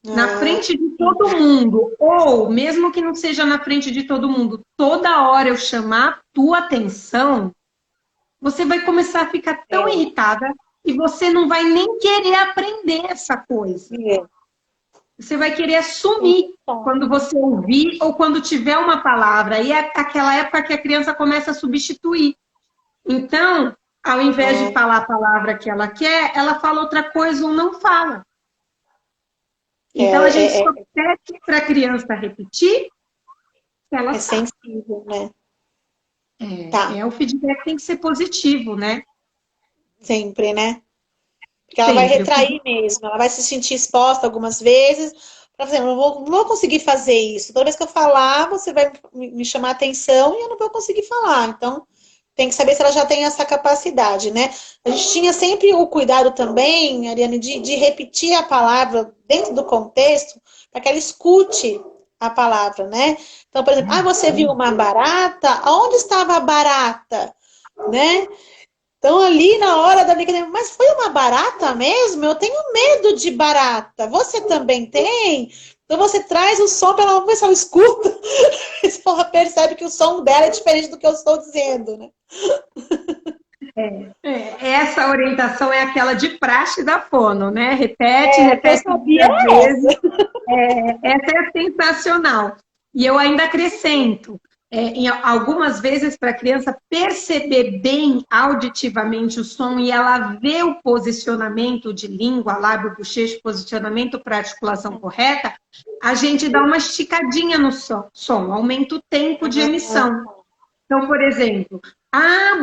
[SPEAKER 2] na frente de todo mundo, ou mesmo que não seja na frente de todo mundo, toda hora eu chamar a tua atenção, você vai começar a ficar tão irritada e você não vai nem querer aprender essa coisa. Você vai querer assumir quando você ouvir ou quando tiver uma palavra. E é aquela época que a criança começa a substituir. Então, ao invés de falar a palavra que ela quer, ela fala outra coisa ou não fala. Então, a gente só pede para a criança repetir se ela sabe.
[SPEAKER 1] Sensível, né?
[SPEAKER 2] O feedback tem que ser positivo, né?
[SPEAKER 1] Sempre, né? Porque ela vai retrair mesmo, ela vai se sentir exposta algumas vezes. Para dizer, não vou conseguir fazer isso. Toda vez que eu falar, você vai me chamar a atenção e eu não vou conseguir falar. Então, tem que saber se ela já tem essa capacidade, né? A gente tinha sempre o cuidado também, Ariane, de repetir a palavra dentro do contexto, para que ela escute a palavra, né? Então, por exemplo, você viu uma barata? Aonde estava a barata? Né? Então, ali na hora da brincadeira, mas foi uma barata mesmo? Eu tenho medo de barata. Você também tem? Então, você traz o som para ela ver se ela escuta. Se ela percebe que o som dela é diferente do que eu estou dizendo, né?
[SPEAKER 2] Essa orientação é aquela de praxe da fono, né? Repete várias vezes. Essa é sensacional. E eu ainda acrescento, algumas vezes para a criança perceber bem auditivamente o som e ela ver o posicionamento de língua, lábio, bochecha, posicionamento para articulação correta, a gente dá uma esticadinha no som, aumenta o tempo de emissão. Então, por exemplo,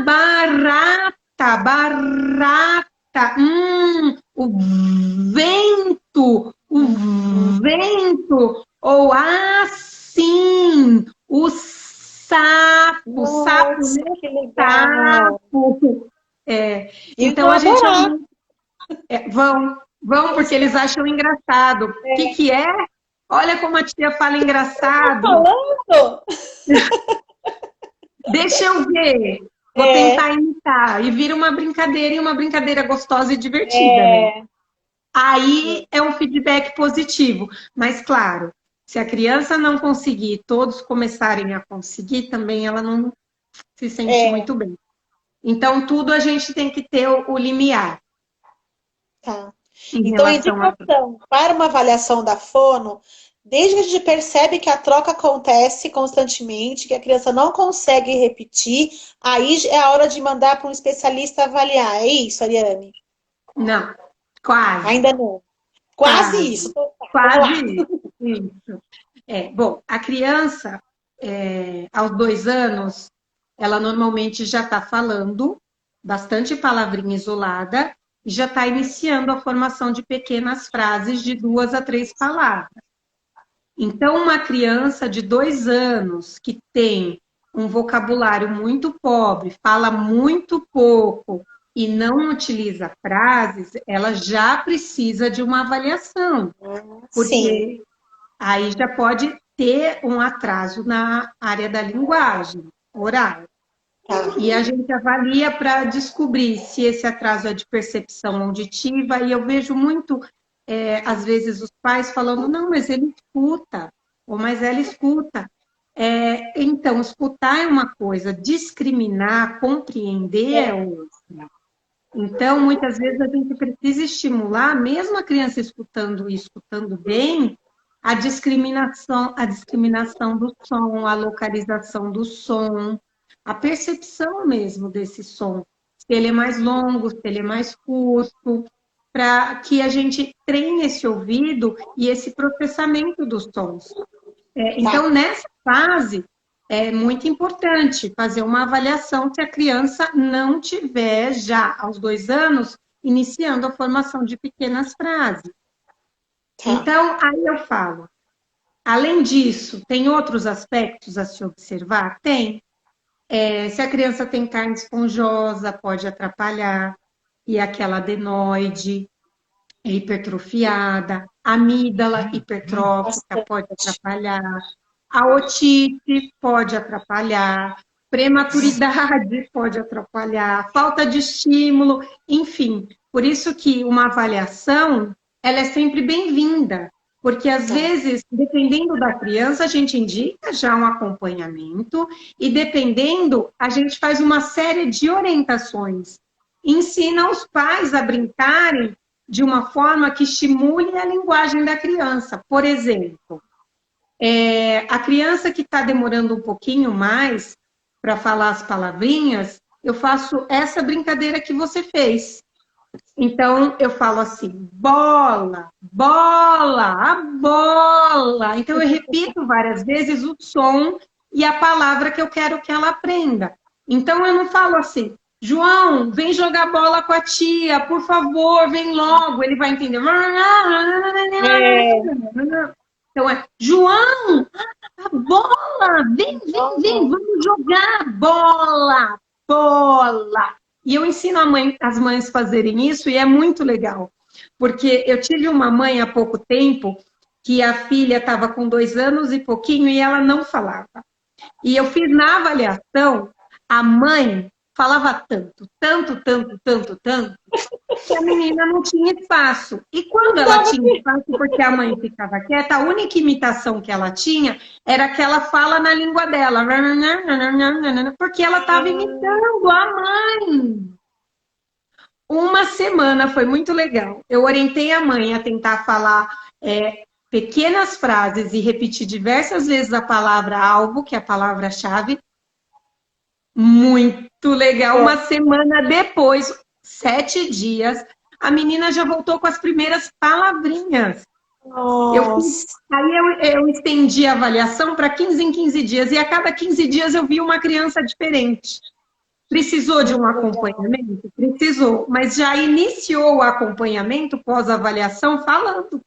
[SPEAKER 2] barata, o vento, ou sim, o sapo,
[SPEAKER 1] que legal.
[SPEAKER 2] Então a gente vão porque eles acham engraçado. O que é? Olha como a tia fala engraçado.
[SPEAKER 1] Falando?
[SPEAKER 2] Deixa eu ver. Vou tentar imitar. E vira uma brincadeira, e uma brincadeira gostosa e divertida, né? Aí é um feedback positivo. Mas, claro, se a criança não conseguir, todos começarem a conseguir, também ela não se sente muito bem. Então, tudo a gente tem que ter o limiar.
[SPEAKER 1] Tá. Então, a indicação para uma avaliação da fono, desde que a gente percebe que a troca acontece constantemente, que a criança não consegue repetir, aí é a hora de mandar para um especialista avaliar. É isso, Ariane?
[SPEAKER 2] Não, quase.
[SPEAKER 1] Ainda não. Quase isso.
[SPEAKER 2] Quase isso. Bom, a criança, aos 2 anos, ela normalmente já está falando bastante palavrinha isolada e já está iniciando a formação de pequenas frases de 2 a 3 palavras. Então, uma criança de 2 anos que tem um vocabulário muito pobre, fala muito pouco e não utiliza frases, ela já precisa de uma avaliação. Porque aí já pode ter um atraso na área da linguagem oral. E a gente avalia para descobrir se esse atraso é de percepção auditiva, e eu vejo muito, às vezes, os pais falando, não, mas ele escuta, ou mas ela escuta. Então, escutar é uma coisa, discriminar, compreender é outra. Então, muitas vezes a gente precisa estimular, mesmo a criança escutando e escutando bem, a discriminação do som, a localização do som, a percepção mesmo desse som, se ele é mais longo, se ele é mais curto, para que a gente treine esse ouvido e esse processamento dos sons. Então, nessa fase, é muito importante fazer uma avaliação se a criança não tiver já, aos 2 anos, iniciando a formação de pequenas frases. Então, aí eu falo, além disso, tem outros aspectos a se observar? Tem. Se a criança tem carne esponjosa, pode atrapalhar, e aquela adenoide hipertrofiada, amígdala hipertrófica pode atrapalhar, a otite pode atrapalhar, prematuridade pode atrapalhar, falta de estímulo, enfim. Por isso que uma avaliação, ela é sempre bem-vinda, Porque, às vezes, dependendo da criança, a gente indica já um acompanhamento e, dependendo, a gente faz uma série de orientações. Ensina os pais a brincarem de uma forma que estimule a linguagem da criança. Por exemplo, a criança que está demorando um pouquinho mais para falar as palavrinhas, eu faço essa brincadeira que você fez. Então, eu falo assim, bola, bola, a bola. Então, eu repito várias vezes o som e a palavra que eu quero que ela aprenda. Então, eu não falo assim, João, vem jogar bola com a tia, por favor, vem logo. Ele vai entender. Então, João, a bola, vem, vamos jogar bola, bola. E eu ensino as mães a fazerem isso e é muito legal. Porque eu tive uma mãe há pouco tempo que a filha estava com 2 anos e pouquinho e ela não falava. E eu fiz na avaliação, a mãe falava tanto, que a menina não tinha espaço. E quando ela tinha espaço, porque a mãe ficava quieta, a única imitação que ela tinha era que ela fala na língua dela. Porque ela estava imitando a mãe. Uma semana foi muito legal. Eu orientei a mãe a tentar falar pequenas frases e repetir diversas vezes a palavra alvo, que é a palavra-chave. Muito legal. Uma semana depois, 7 dias, a menina já voltou com as primeiras palavrinhas. Aí eu estendi a avaliação para 15 em 15 dias. E a cada 15 dias eu vi uma criança diferente. Precisou de um acompanhamento? Precisou. Mas já iniciou o acompanhamento pós-avaliação falando.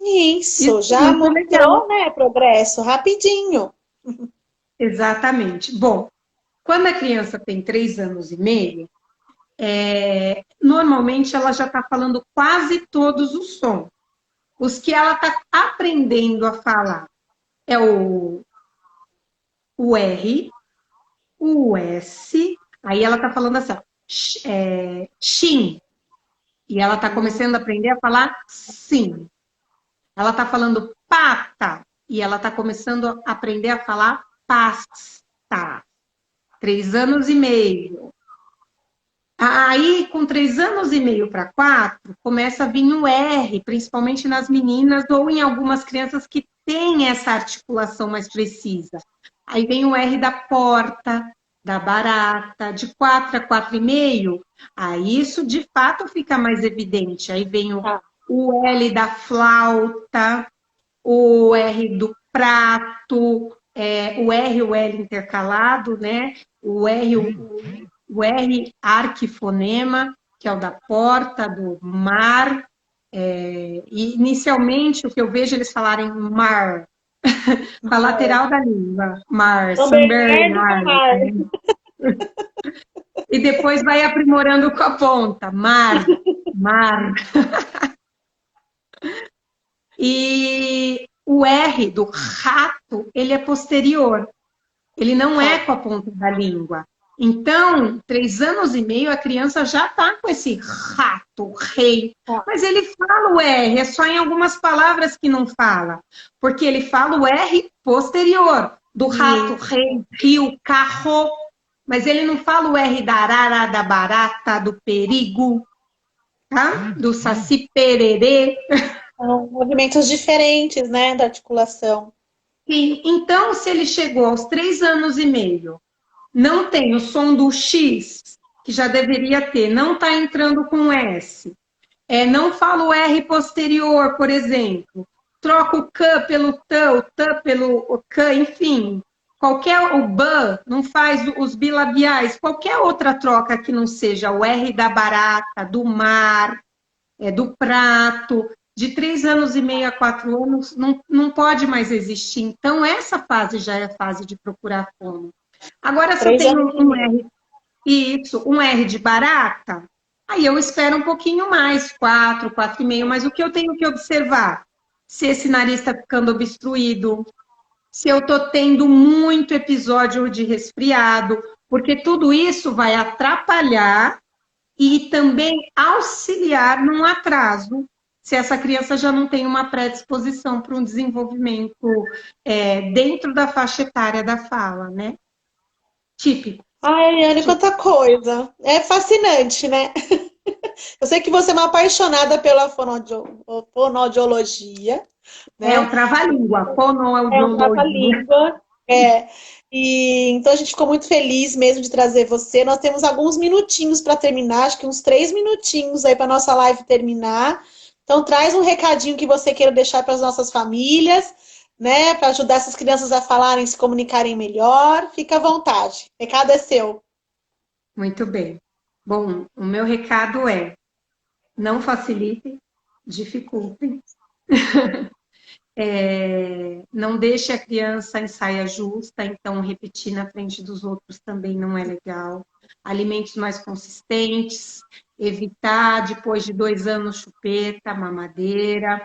[SPEAKER 1] Isso já mostrou, né, progresso, rapidinho.
[SPEAKER 2] Exatamente. Bom, quando a criança tem 3 anos e meio, normalmente ela já está falando quase todos os sons. Os que ela está aprendendo a falar é o R, o S, aí ela está falando assim, xin, e ela está começando a aprender a falar sim. Ela está falando pata, e ela está começando a aprender a falar pasta. 3 anos e meio. Aí, com 3 anos e meio para 4, começa a vir o R, principalmente nas meninas ou em algumas crianças que têm essa articulação mais precisa. Aí vem o R da porta, da barata, de 4 a 4,5. Aí isso, de fato, fica mais evidente. Aí vem o L da flauta, o R do prato, o R e o L intercalado, né? O R arquifonema, que é o da porta, do mar. E inicialmente, o que eu vejo eles falarem mar, com a lateral da língua. Mar, São Bernardo. E depois vai aprimorando com a ponta. Mar. E o R do rato, ele é posterior. Ele não é com a ponta da língua. Então, 3 anos e meio, a criança já está com esse rato, rei. Mas ele fala o R, é só em algumas palavras que não fala. Porque ele fala o R posterior. Do rato, rei, rio, carro. Mas ele não fala o R da arara, da barata, do perigo. Tá? Do saci pererê.
[SPEAKER 1] São movimentos diferentes, né, da articulação.
[SPEAKER 2] Sim. Então, se ele chegou aos 3 anos e meio, não tem o som do X, que já deveria ter, não está entrando com S. Não fala o R posterior, por exemplo. Troca o K pelo T, o T pelo K, enfim. O B não faz os bilabiais. Qualquer outra troca que não seja o R da barata, do mar, do prato, de 3 anos e meio a 4 anos, não pode mais existir. Então, essa fase já é a fase de procurar fono. Agora, se eu tenho um R, um R de barata, aí eu espero um pouquinho mais, 4, 4,5, mas o que eu tenho que observar? Se esse nariz está ficando obstruído, se eu estou tendo muito episódio de resfriado, porque tudo isso vai atrapalhar e também auxiliar num atraso se essa criança já não tem uma predisposição para um desenvolvimento dentro da faixa etária da fala, né? Típico.
[SPEAKER 1] Ai, Anne, quanta coisa. É fascinante, né? Eu sei que você é uma apaixonada pela fonoaudiologia,
[SPEAKER 2] É
[SPEAKER 1] né?
[SPEAKER 2] o trava-língua,
[SPEAKER 1] É um
[SPEAKER 2] fonoaudiologia.
[SPEAKER 1] trava-língua. É. E então a gente ficou muito feliz mesmo de trazer você. Nós temos alguns minutinhos para terminar, acho que uns 3 minutinhos aí para nossa live terminar. Então traz um recadinho que você queira deixar para as nossas famílias, né? Para ajudar essas crianças a falarem, se comunicarem melhor. Fica à vontade. O recado é seu.
[SPEAKER 2] Muito bem. Bom, o meu recado é: não facilitem, dificultem. Não deixe a criança em saia justa, então repetir na frente dos outros também não é legal. Alimentos mais consistentes, evitar depois de 2 anos chupeta, mamadeira,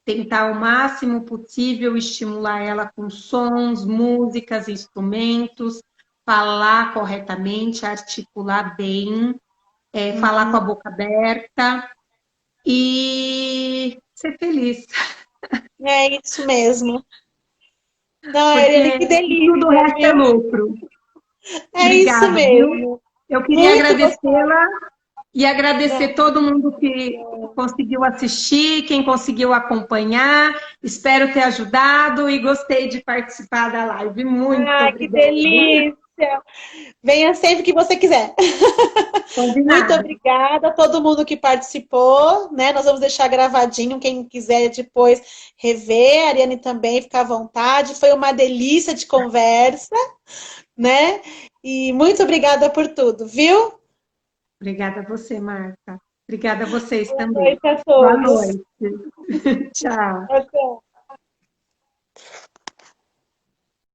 [SPEAKER 2] tentar o máximo possível estimular ela com sons, músicas, instrumentos, falar corretamente, articular bem, falar com a boca aberta e ser feliz.
[SPEAKER 1] É isso mesmo. Não, Ariane,
[SPEAKER 2] Porque
[SPEAKER 1] que
[SPEAKER 2] tudo o
[SPEAKER 1] delícia,
[SPEAKER 2] resto é
[SPEAKER 1] viu?
[SPEAKER 2] lucro.
[SPEAKER 1] É isso
[SPEAKER 2] Obrigada, viu?
[SPEAKER 1] mesmo.
[SPEAKER 2] Eu queria
[SPEAKER 1] Muito gostoso.
[SPEAKER 2] agradecê-la e agradecer todo mundo que conseguiu assistir, quem conseguiu acompanhar. Espero ter ajudado e gostei de participar da live. Muito
[SPEAKER 1] Ai, que
[SPEAKER 2] obrigada.
[SPEAKER 1] delícia. Venha sempre que você quiser. Muito
[SPEAKER 2] Combinado.
[SPEAKER 1] obrigada a todo mundo que participou, né? Nós vamos deixar gravadinho, quem quiser depois rever, a Ariane também, fica à vontade. Foi uma delícia de conversa, né? E muito obrigada por tudo, viu?
[SPEAKER 2] Obrigada a você, Marta. Obrigada a vocês
[SPEAKER 1] Boa
[SPEAKER 2] também.
[SPEAKER 1] noite a
[SPEAKER 2] Boa
[SPEAKER 1] todos.
[SPEAKER 2] noite. Tchau.
[SPEAKER 1] Tchau,